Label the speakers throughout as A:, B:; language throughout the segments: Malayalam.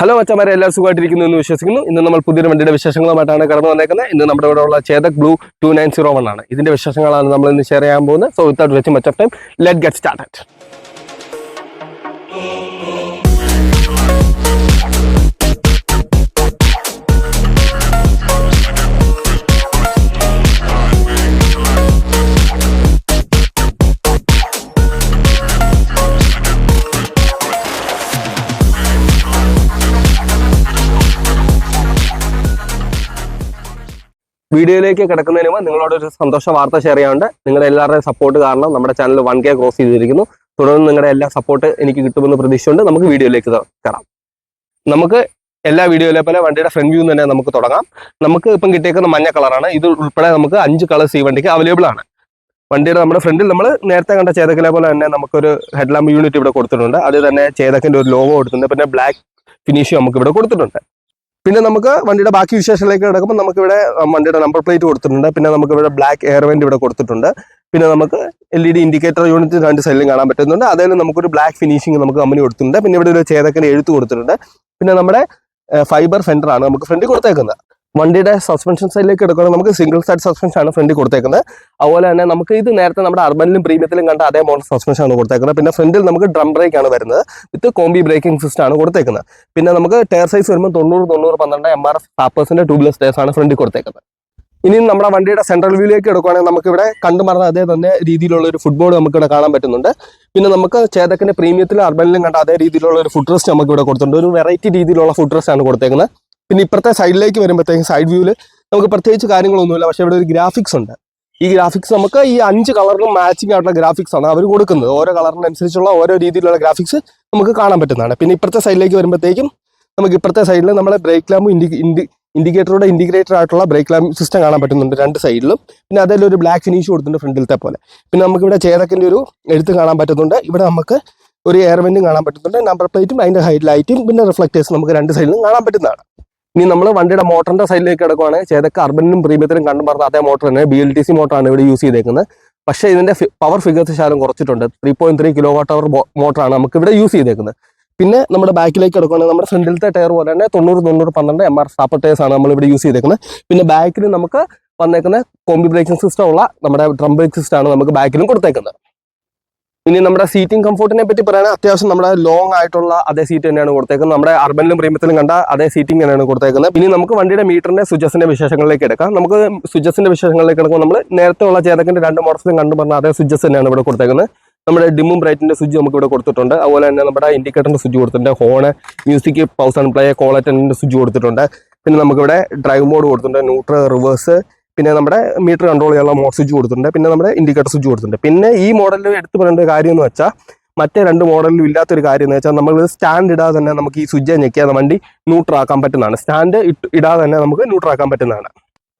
A: ഹലോ മച്ചന്മാരെ, എല്ലാവരും സുഖമായിട്ടിരിക്കുന്നു എന്ന് വിശ്വസിക്കുന്നു. ഇന്ന് നമ്മൾ പുതിയൊരു വണ്ടിയുടെ വിശേഷങ്ങളുമായിട്ടാണ് കടന്നു വന്നേക്കുന്നത്. ഇന്ന് നമ്മുടെ ഇവിടെ ഉള്ള ചേതക് ബ്ലൂ 2901 ആണ്. ഇതിന്റെ വിശേഷങ്ങളാണ് നമ്മൾ ഇന്ന് ഷെയർ ചെയ്യാൻ പോകുന്നത്. സോ വിത്തൗട്ട് വെച്ച് much of time, let get started. വീഡിയോയിലേക്ക് കിടക്കുന്നതിന് മുമ്പ് നിങ്ങളോട് ഒരു സന്തോഷ വാർത്ത ഷെയർ ചെയ്യാറുണ്ട്. നിങ്ങളുടെ എല്ലാവരുടെയും സപ്പോർട്ട് കാരണം നമ്മുടെ ചാനൽ 1K ക്രോസ് ചെയ്തിരിക്കുന്നു. തുടർന്ന് നിങ്ങളുടെ എല്ലാ സപ്പോർട്ട് എനിക്ക് കിട്ടുമെന്ന് പ്രതീക്ഷയുണ്ട്. നമുക്ക് വീഡിയോയിലേക്ക് കയറാം. നമുക്ക് എല്ലാ വീഡിയോയിലെ പോലെ വണ്ടിയുടെ ഫ്രണ്ട് വ്യൂ തന്നെ നമുക്ക് തുടങ്ങാം. നമുക്ക് ഇപ്പം കിട്ടിയേക്കുന്ന മഞ്ഞ കളറാണ്. ഇത് ഉൾപ്പെടെ നമുക്ക് 5 കളേഴ്സ് ഈ വണ്ടിക്ക് അവൈലബിൾ ആണ്. വണ്ടിയുടെ നമ്മുടെ ഫ്രണ്ടിൽ നമ്മൾ നേരത്തെ കണ്ട ചേതക്കിലെ പോലെ തന്നെ നമുക്കൊരു ഹെഡ്ലാമ്പ് യൂണിറ്റ് ഇവിടെ കൊടുത്തിട്ടുണ്ട്. അത് തന്നെ ചേതക്കിന്റെ ഒരു ലോഗോ കൊടുത്തിട്ടുണ്ട്. പിന്നെ ബ്ലാക്ക് ഫിനിഷും നമുക്ക് ഇവിടെ കൊടുത്തിട്ടുണ്ട്. പിന്നെ നമുക്ക് വണ്ടിയുടെ ബാക്കി വിശേഷങ്ങളിലേക്ക് കിടക്കുമ്പോൾ നമുക്കിവിടെ വണ്ടിയുടെ നമ്പർ പ്ലേറ്റ് കൊടുത്തിട്ടുണ്ട്. പിന്നെ നമുക്കിവിടെ ബ്ലാക്ക് എയർ വെന്റ് ഇവിടെ കൊടുത്തിട്ടുണ്ട്. പിന്നെ നമുക്ക് LED ഇൻഡിക്കേറ്റർ യൂണിറ്റ് 2 സൈഡിലും കാണാൻ പറ്റുന്നുണ്ട്. അതിൽ നമുക്കൊരു ബ്ലാക്ക് ഫിനിഷിംഗ് നമുക്ക് കമ്പനി കൊടുത്തിട്ടുണ്ട്. പിന്നെ ഇവിടെ ഒരു ചേതക്കിന്റെ എഴുത്ത് കൊടുത്തിട്ടുണ്ട്. പിന്നെ നമ്മുടെ ഫൈബർ ഫെൻഡർ ആണ് നമുക്ക് ഫ്രണ്ടിൽ കൊടുത്തേക്കുന്നത്. വണ്ടിയുടെ സസ്പെൻഷൻ സൈഡിലേക്ക് എടുക്കുകയാണെങ്കിൽ നമുക്ക് സിംഗിൾ സൈഡ് സസ്പെൻഷൻ ആണ് ഫ്രണ്ടിൽ കൊടുത്തേക്കുന്നത്. അതുപോലെ തന്നെ നമുക്ക് ഇത് നേരത്തെ നമ്മുടെ അർബനിലും പ്രീമിയത്തിലും കണ്ട അതേ മോഡൽ സസ്പെൻഷൻ ആണ് കൊടുത്തേക്കുന്നത്. പിന്നെ ഫ്രണ്ടിൽ നമുക്ക് ഡ്രം ബ്രേക്ക് ആണ് വരുന്നത്. വിത്ത് കോംബി ബ്രേക്കിംഗ് സിസ്റ്റം ആണ് കൊടുത്തേക്കുന്നത്. പിന്നെ നമുക്ക് ടയർ സൈസ് വരുമ്പോൾ 90-90-12 MRF ടാപ്പേഴ്സിന്റെ ട്യൂബ്ലെസ് ടയർസ് ആണ് ഫ്രണ്ടിൽ കൊടുത്തേക്കുന്നത്. ഇനി നമ്മുടെ വണ്ടിയുടെ സെൻട്രൽ വ്യൂയിലേക്ക് എടുക്കുകയാണെങ്കിൽ നമുക്കിവിടെ കണ്ടുമറന്ന അതേ തന്നെ രീതിയിലുള്ള ഒരു ഫുട്ബോർഡ് നമുക്കിവിടെ കാണാൻ പറ്റുന്നുണ്ട്. പിന്നെ നമുക്ക് ചേതക്കിന്റെ പ്രീമിയത്തിലും അർബനിലും കണ്ട അതേ രീതിയിലുള്ള ഒരു ഫുഡ് റെസ്റ്റ് നമുക്ക് ഇവിടെ കൊടുത്തിട്ടുണ്ട്. ഒരു വെറൈറ്റി രീതിയിലുള്ള ഫുഡ് റെസ്റ്റ് ആണ് കൊടുത്തേക്കുന്നത്. പിന്നെ ഇപ്പുറത്തെ സൈഡിലേക്ക് വരുമ്പോഴത്തേക്കും സൈഡ് വ്യൂവിൽ നമുക്ക് പ്രത്യേകിച്ച് കാര്യങ്ങളൊന്നുമില്ല. പക്ഷേ ഇവിടെ ഒരു ഗ്രാഫിക്സ് ഉണ്ട്. ഈ ഗ്രാഫിക്സ് നമുക്ക് ഈ 5 കളറിനും മാച്ചിങ് ആയിട്ടുള്ള ഗ്രാഫിക്സ് ആണ് അവർ കൊടുക്കുന്നത്. ഓരോ കളറിനനുസരിച്ചുള്ള ഓരോ രീതിയിലുള്ള ഗ്രാഫിക്സ് നമുക്ക് കാണാൻ പറ്റുന്നതാണ്. പിന്നെ ഇപ്പുറത്തെ സൈഡിലേക്ക് വരുമ്പോഴത്തേക്കും നമുക്ക് ഇപ്പുറത്തെ സൈഡിൽ നമ്മളെ ബ്രേക്ക് ലാമ്പും ഇൻഡിക്കേറ്ററുടെ ഇൻഡിഗ്രേറ്റർ ആയിട്ടുള്ള ബ്രേക്ക് ലാമ്പ് സിസ്റ്റം കാണാൻ പറ്റുന്നുണ്ട് 2 സൈഡിലും. പിന്നെ അതിൽ ഒരു ബ്ലാക്ക് ഫിനിഷ് കൊടുത്തിട്ടുണ്ട് ഫ്രണ്ടിലത്തെ പോലെ. പിന്നെ നമുക്കിവിടെ ചേതക്കിന്റെ ഒരു എഴുത്ത് കാണാൻ പറ്റുന്നുണ്ട്. ഇവിടെ നമുക്ക് ഒരു എയർ വെന്റും കാണാൻ പറ്റുന്നുണ്ട്. നമ്പർ പ്ലേറ്റും അതിന്റെ ഹൈഡ് ലൈറ്റും പിന്നെ റിഫ്ലക്ടേഴ്സ് നമുക്ക് 2 സൈഡിലും കാണാൻ പറ്റുന്നതാണ്. ഇനി നമ്മൾ വണ്ടിയുടെ മോട്ടറിന്റെ സൈഡിലേക്ക് കിടക്കുവാണെങ്കിൽ ചേതക്ക് അർബനിലും പ്രീമിയത്തിലും കണ്ടു പറഞ്ഞ അതേ മോട്ടർ തന്നെ BLTC മോട്ടറാണ് ഇവിടെ യൂസ് ചെയ്തേക്കുന്നത്. പക്ഷേ ഇതിന്റെ പവർ ഫിഗേഴ്സ് ശാലം കുറച്ചിട്ടുണ്ട്. 3.3 kW മോട്ടറാണ് നമുക്ക് ഇവിടെ യൂസ് ചെയ്തേക്കുന്നത്. പിന്നെ നമ്മുടെ ബാക്കിലേക്ക് കിടക്കുകയാണെങ്കിൽ നമ്മുടെ ഫ്രണ്ടിലത്തെ ടയർ പോലെ തന്നെ 90-90-12 MRF ടാപ്പർ ടയേഴ്സ് ആണ് നമ്മൾ ഇവിടെ യൂസ് ചെയ്തേക്കുന്നത്. പിന്നെ ബാക്കിൽ നമുക്ക് വന്നേക്കുന്ന കോംബി ബ്രേക്കിംഗ് സിസ്റ്റം ഉള്ള നമ്മുടെ ഡ്രം ബ്രേക്ക് സിസ്റ്റം ആണ് നമുക്ക് ബാക്കിലും കൊടുത്തേക്കുന്നത്. ഇനി നമ്മുടെ സീറ്റിംഗ് കംഫോർട്ടിനെ പറ്റി പറയുകയാണെങ്കിൽ അത്യാവശ്യം നമ്മുടെ ലോങ് ആയിട്ടുള്ള അതേ സീറ്റ് തന്നെയാണ് കൊടുത്തേക്കുന്നത്. നമ്മുടെ അർബനിലും പ്രീമിയത്തിലും കണ്ട അതേ സീറ്റിംഗ് തന്നെയാണ് കൊടുത്തേക്കുന്നത്. ഇനി നമുക്ക് വണ്ടിയുടെ മീറ്ററിന്റെ സ്വിച്ചസിന്റെ വിശേഷങ്ങളിലേക്ക് എടുക്കാം. നമുക്ക് സ്വിച്ചസിന്റെ വിശേഷങ്ങളിലേക്ക് എടുക്കുമ്പോൾ നമ്മൾ നേരത്തെ ഉള്ള ചേതക്കിന്റെ 2 മോഡൽസിലും കണ്ടു പറഞ്ഞ അതേ സ്വിച്ചസ് തന്നെയാണ് ഇവിടെ കൊടുത്തേക്കുന്നത്. നമ്മുടെ ഡിമ്മും ബ്രൈറ്റിന്റെ സ്വിച്ച് നമുക്ക് ഇവിടെ കൊടുത്തിട്ടുണ്ട്. അതുപോലെ തന്നെ നമ്മുടെ ഇൻഡിക്കേറ്ററിന്റെ സ്വിച്ച് കൊടുത്തിട്ടുണ്ട്. Horn, music, pause and play, call അറ്റൻഡിന്റെ സ്വിച്ച് കൊടുത്തിട്ടുണ്ട്. പിന്നെ നമുക്കിവിടെ ഡ്രൈവ് മോഡ് കൊടുത്തിട്ടുണ്ട്, ന്യൂട്രൽ, റിവേഴ്സ്, പിന്നെ നമ്മുടെ മീറ്റർ കൺട്രോൾ ചെയ്യാനുള്ള മോഡ് സ്വിച്ച് കൊടുത്തിട്ടുണ്ട്. പിന്നെ നമ്മുടെ ഇൻഡിക്കേറ്റർ സ്വിച്ച് കൊടുത്തിട്ടുണ്ട്. പിന്നെ ഈ മോഡലിൽ എടുത്തു പറയേണ്ട ഒരു കാര്യം എന്ന് വെച്ചാൽ മറ്റേ 2 മോഡലിലും ഇല്ലാത്തൊരു കാര്യം എന്ന് വെച്ചാൽ നമ്മൾ സ്റ്റാൻഡ് ഇടാതെ തന്നെ നമുക്ക് ഈ സ്വിച്ച് ഞെക്കിയാൽ വണ്ടി ന്യൂട്രൽ ആക്കാൻ പറ്റുന്നതാണ്. സ്റ്റാൻഡ് ഇടാതെ തന്നെ നമുക്ക് ന്യൂട്രൽ ആക്കാൻ പറ്റുന്നതാണ്.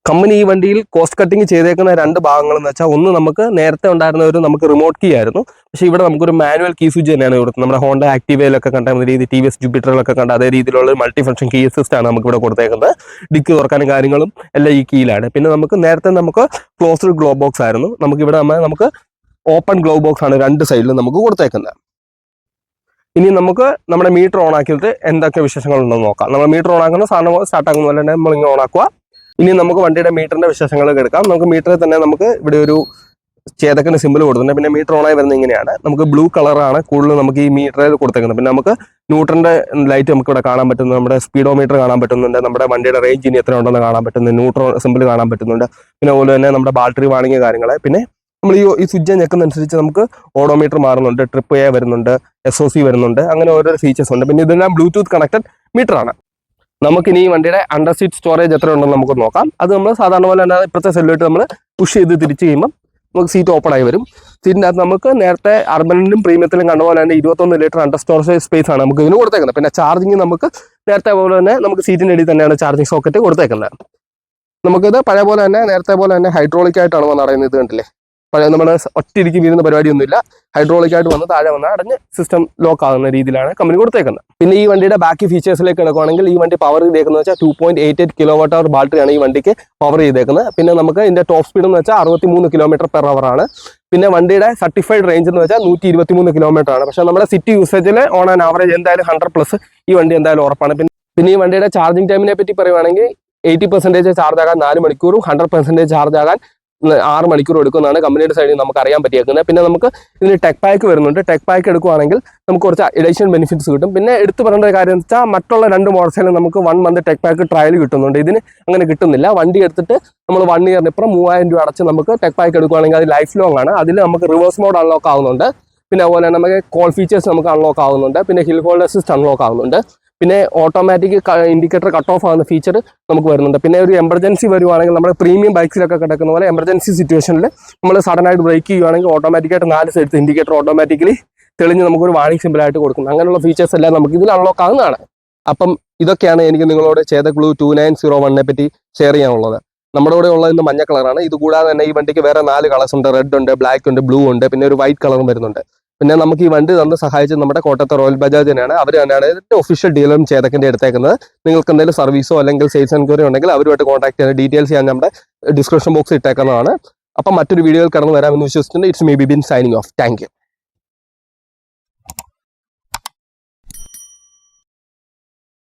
A: കമ്പനി ഈ വണ്ടിയിൽ കോസ്റ്റ് കട്ടിങ് ചെയ്തേക്കുന്ന 2 ഭാഗങ്ങൾ എന്ന് വെച്ചാൽ ഒന്ന് നമുക്ക് നേരത്തെ ഉണ്ടായിരുന്ന ഒരു നമുക്ക് റിമോട്ട് കീ ആയിരുന്നു. പക്ഷേ ഇവിടെ നമുക്കൊരു മാനുവൽ കീ സ്വിച്ച് തന്നെയാണ് കൊടുത്തത്. നമ്മുടെ ഹോണ്ട ആക്ടിവയിലൊക്കെ കണ്ട രീതി, TVS ജൂപ്പിറ്ററിലൊക്കെ കണ്ട അതേ രീതിയിലുള്ള ഒരു മൾട്ടി ഫംഗ്ഷൻ കീ സിസ്റ്റം ആണ് നമുക്ക് ഇവിടെ കൊടുത്തേക്കുന്നത്. ഡിക്ക് തുറക്കാനും കാര്യങ്ങളും എല്ലാം ഈ കീയിലാണ്. പിന്നെ നമുക്ക് നേരത്തെ നമുക്ക് ക്ലോസ്ഡ് ഗ്ലോ ബോക്സ് ആയിരുന്നു. നമുക്കിവിടെ നമുക്ക് ഓപ്പൺ ഗ്ലോ ബോക്സ് ആണ് 2 സൈഡിലും നമുക്ക് കൊടുത്തേക്കുന്നത്. ഇനി നമുക്ക് നമ്മുടെ മീറ്റർ ഓൺ ആക്കിയിട്ട് എന്തൊക്കെ വിശേഷങ്ങളുണ്ടെന്ന് നോക്കാം. നമ്മൾ മീറ്റർ ഓൺ ആക്കുന്ന സാധനം സ്റ്റാർട്ട് ആക്കുന്ന പോലെ തന്നെ നമ്മളിങ്ങനെ ഓൺ ആക്കുക. ഇനി നമുക്ക് വണ്ടിയുടെ മീറ്ററിന്റെ വിശേഷങ്ങളിലേക്ക് എടുക്കാം. നമുക്ക് മീറ്ററിൽ തന്നെ നമുക്ക് ഇവിടെ ഒരു ചേതക്കിന്റെ സിമ്പിൾ കൊടുത്തിട്ടുണ്ട്. പിന്നെ മീറ്റർ ഓണായി വരുന്നത് ഇങ്ങനെയാണ്. നമുക്ക് ബ്ലൂ കളറാണ് കൂടുതൽ നമുക്ക് ഈ മീറ്ററിൽ കൊടുത്തേക്കുന്നത്. പിന്നെ നമുക്ക് ന്യൂട്രന്റെ ലൈറ്റ് നമുക്ക് ഇവിടെ കാണാൻ പറ്റുന്നു. നമ്മുടെ സ്പീഡോമീറ്റർ കാണാൻ പറ്റുന്നുണ്ട്. നമ്മുടെ വണ്ടിയുടെ റേഞ്ച് ഇനി എത്ര ഉണ്ടെന്ന് കാണാൻ പറ്റുന്നു. ന്യൂട്രൽ സിമ്പിൾ കാണാൻ പറ്റുന്നുണ്ട്. പിന്നെ അതുപോലെ തന്നെ നമ്മുടെ ബാറ്ററി വാണിംഗ് കാര്യങ്ങൾ. പിന്നെ നമ്മൾ ഈ സ്വിച്ച് ഞെക്കുന്നതനുസരിച്ച് നമുക്ക് ഓഡോമീറ്റർ മാറുന്നുണ്ട്, ട്രിപ്പ് A വരുന്നുണ്ട്, SOC വരുന്നുണ്ട്. അങ്ങനെ ഓരോ ഫീച്ചേഴ്സ് ഉണ്ട്. പിന്നെ ഇതെല്ലാം ബ്ലൂടൂത്ത് കണക്റ്റഡ് മീറ്റർ ആണ്. നമുക്കിനി ഈ വണ്ടിയുടെ അണ്ടർ സീറ്റ് സ്റ്റോറേജ് എത്ര ഉണ്ടെന്ന് നമുക്ക് നോക്കാം. അത് നമ്മൾ സാധാരണ പോലെ തന്നെ ഇപ്പോഴത്തെ സെല്ലിട്ട് നമ്മൾ പുഷ് ചെയ്ത് തിരിച്ച് കഴിയുമ്പോൾ നമുക്ക് സീറ്റ് ഓപ്പൺ ആയി വരും. സീറ്റിൻ്റെ അകത്ത് നമുക്ക് നേരത്തെ അർബനിലും പ്രീമിയത്തിലും കണ്ട പോലെ തന്നെ 21 ലിറ്റർ അണ്ടർ സ്റ്റോറേജ് സ്പേസ് ആണ് നമുക്ക് ഇതിന് കൊടുത്തേക്കുന്നത്. പിന്നെ ചാർജിങ് നമുക്ക് നേരത്തെ പോലെ തന്നെ നമുക്ക് സീറ്റിൻ്റെ അടിയിൽ തന്നെയാണ് ചാർജിങ് സോക്കറ്റ് കൊടുത്തേക്കുന്നത്. നമുക്കിത് പഴയ പോലെ തന്നെ നേരത്തെ പോലെ തന്നെ ഹൈഡ്രോളിക് ആയിട്ടാണ് വന്ന് അറിയുന്നത്. ഇത് കണ്ടില്ലേ, നമ്മുടെ ഒറ്റയിരിക്കും വീഴുന്ന പരിപാടിയൊന്നുമില്ല. ഹൈഡ്രോളിക്കായിട്ട് വന്ന് താഴെ വന്നാൽ അടഞ്ഞ് സിസ്റ്റം ലോക്ക് ആകുന്ന രീതിയിലാണ് കമ്പനി കൊടുത്തേക്കുന്നത്. പിന്നെ ഈ വണ്ടിയുടെ ബാക്കി ഫീച്ചേഴ്സിലേക്ക് കിടക്കുകയാണെങ്കിൽ ഈ വണ്ടി പവർ ചെയ്തേക്കുന്നത് വെച്ചാൽ 2.88 kWh ബാറ്ററിയാണ് ഈ വണ്ടിക്ക് പവർ ചെയ്തേക്കുന്നത്. പിന്നെ നമുക്ക് ഇതിന്റെ ടോപ്പ് സ്പീഡ് എന്ന് വെച്ചാൽ 63 km/h ആണ്. പിന്നെ വണ്ടിയുടെ സർട്ടിഫൈഡ് റേഞ്ച് എന്ന് വെച്ചാൽ 123 km ആണ്. പക്ഷേ നമ്മുടെ സിറ്റി യൂസേജിൽ ഓൺ ആൻ ആവറേജ് എന്തായാലും 100+ ഈ വണ്ടി എന്തായാലും ഉറപ്പാണ്. പിന്നെ ഈ വണ്ടിയുടെ ചാർജിങ് ടൈമിനെ പറ്റി പറയുവാണെങ്കിൽ 80% ചാർജ് ആകാൻ 4 മണിക്കൂറും 100% ചാർജ് ആകാൻ 6 മണിക്കൂർ എടുക്കുന്നതാണ് കമ്പനിയുടെ സൈഡിൽ നമുക്ക് അറിയാൻ പറ്റിയേക്കുന്നത്. പിന്നെ നമുക്ക് ഇതിന് ടെക് പാക്ക് വരുന്നുണ്ട്. ടെക് പാക്ക് എടുക്കുകയാണെങ്കിൽ നമുക്ക് കുറച്ച് അഡീഷണൽ ബെനിഫിറ്റ്സ് കിട്ടും. പിന്നെ എടുത്തു പറയേണ്ട കാര്യം എന്ന് വെച്ചാൽ മറ്റുള്ള 2 മോഡൽസിലും നമുക്ക് 1 മന്ത് ടെക് പാക്ക് ട്രയൽ കിട്ടുന്നുണ്ട്. ഇതിന് അങ്ങനെ കിട്ടുന്നില്ല. വണ്ടി എടുത്തിട്ട് നമ്മൾ 1 ഇയറിന് ഇപ്പുറം 3000 രൂപ അടച്ച് നമുക്ക് ടെക് പാക്ക് എടുക്കുകയാണെങ്കിൽ അത് ലൈഫ് ലോങ് ആണ്. അതിൽ നമുക്ക് റിവേഴ്സ് മോഡ് അൺലോക്ക് ആവുന്നുണ്ട്. പിന്നെ അതുപോലെ തന്നെ നമുക്ക് കോൾ ഫീച്ചേഴ്സ് നമുക്ക് അൺലോക്ക് ആവുന്നുണ്ട്. പിന്നെ ഹിൽ ഹോൾഡ് അസിസ്റ്റ് അൺലോക്ക് ആവുന്നുണ്ട്. പിന്നെ ഓട്ടോമാറ്റിക് ഇൻഡിക്കേറ്റർ കട്ട് ഓഫ് ആകുന്ന ഫീച്ചർ നമുക്ക് വരുന്നുണ്ട്. പിന്നെ ഒരു എമർജൻസി വരുവാണെങ്കിൽ നമ്മുടെ പ്രീമിയം ബൈക്സിലൊക്കെ കിടക്കുന്ന പോലെ എമർജൻസി സിറ്റുവേഷനിൽ നമ്മൾ സഡനായിട്ട് ബ്രേക്ക് ചെയ്യുവാണെങ്കിൽ ഓട്ടോമാറ്റിക്കായിട്ട് 4 സൈഡ്സ് ഇൻഡിക്കേറ്റർ ഓട്ടോമാറ്റിക്കലി തെളിഞ്ഞ് നമുക്കൊരു വാണിംഗ് സിമ്പിളായിട്ട് കൊടുക്കും. അങ്ങനെയുള്ള ഫീച്ചേഴ്സ് എല്ലാം നമുക്ക് ഇതിൽ അൺലോക്ക് ആകുന്നതാണ്. അപ്പം ഇതൊക്കെയാണ് എനിക്ക് നിങ്ങളോട് ചേതക് ബ്ലൂ 2901 പറ്റി ഷെയർ ചെയ്യാനുള്ളത്. നമ്മുടെ കൂടെ ഉള്ളത് ഇന്ന് മഞ്ഞ കളറാണ്. ഇത് കൂടാതെ തന്നെ ഈ വണ്ടിക്ക് വേറെ 4 കളേഴ്സ് ഉണ്ട്. റെഡ് ഉണ്ട്, ബ്ലാക്ക് ഉണ്ട്, ബ്ലൂ ഉണ്ട്, പിന്നെ ഒരു വൈറ്റ് കളറും വരുന്നുണ്ട്. പിന്നെ നമുക്ക് ഈ വണ്ടി തന്ന് സഹായിച്ചത് നമ്മുടെ കോട്ടയത്തെ റോയൽ ബജാജ് തന്നെയാണ്. അവർ തന്നെയാണ് ഇതിന്റെ ഒഫീഷ്യൽ ഡീലറും ചേതക്കിന്റെ എടുത്തേക്കുന്നത്. നിങ്ങൾക്ക് എന്തെങ്കിലും സർവീസോ അല്ലെങ്കിൽ സെയിൽസ് എൻക്വയറി ഉണ്ടെങ്കിൽ അവരുമായിട്ട് കോൺടാക്ട് ചെയ്യുന്ന ഡീറ്റെയിൽസ് ഞാൻ നമ്മുടെ ഡിസ്ക്രിപ്ഷൻ ബോക്സിൽ ഇട്ടേക്കുന്നതാണ്. അപ്പം മറ്റൊരു വീഡിയോയിൽ കടന്നു വരാമെന്ന് വിശ്വസിച്ചിട്ടുണ്ട്. It's me Bibin signing off. Thank U.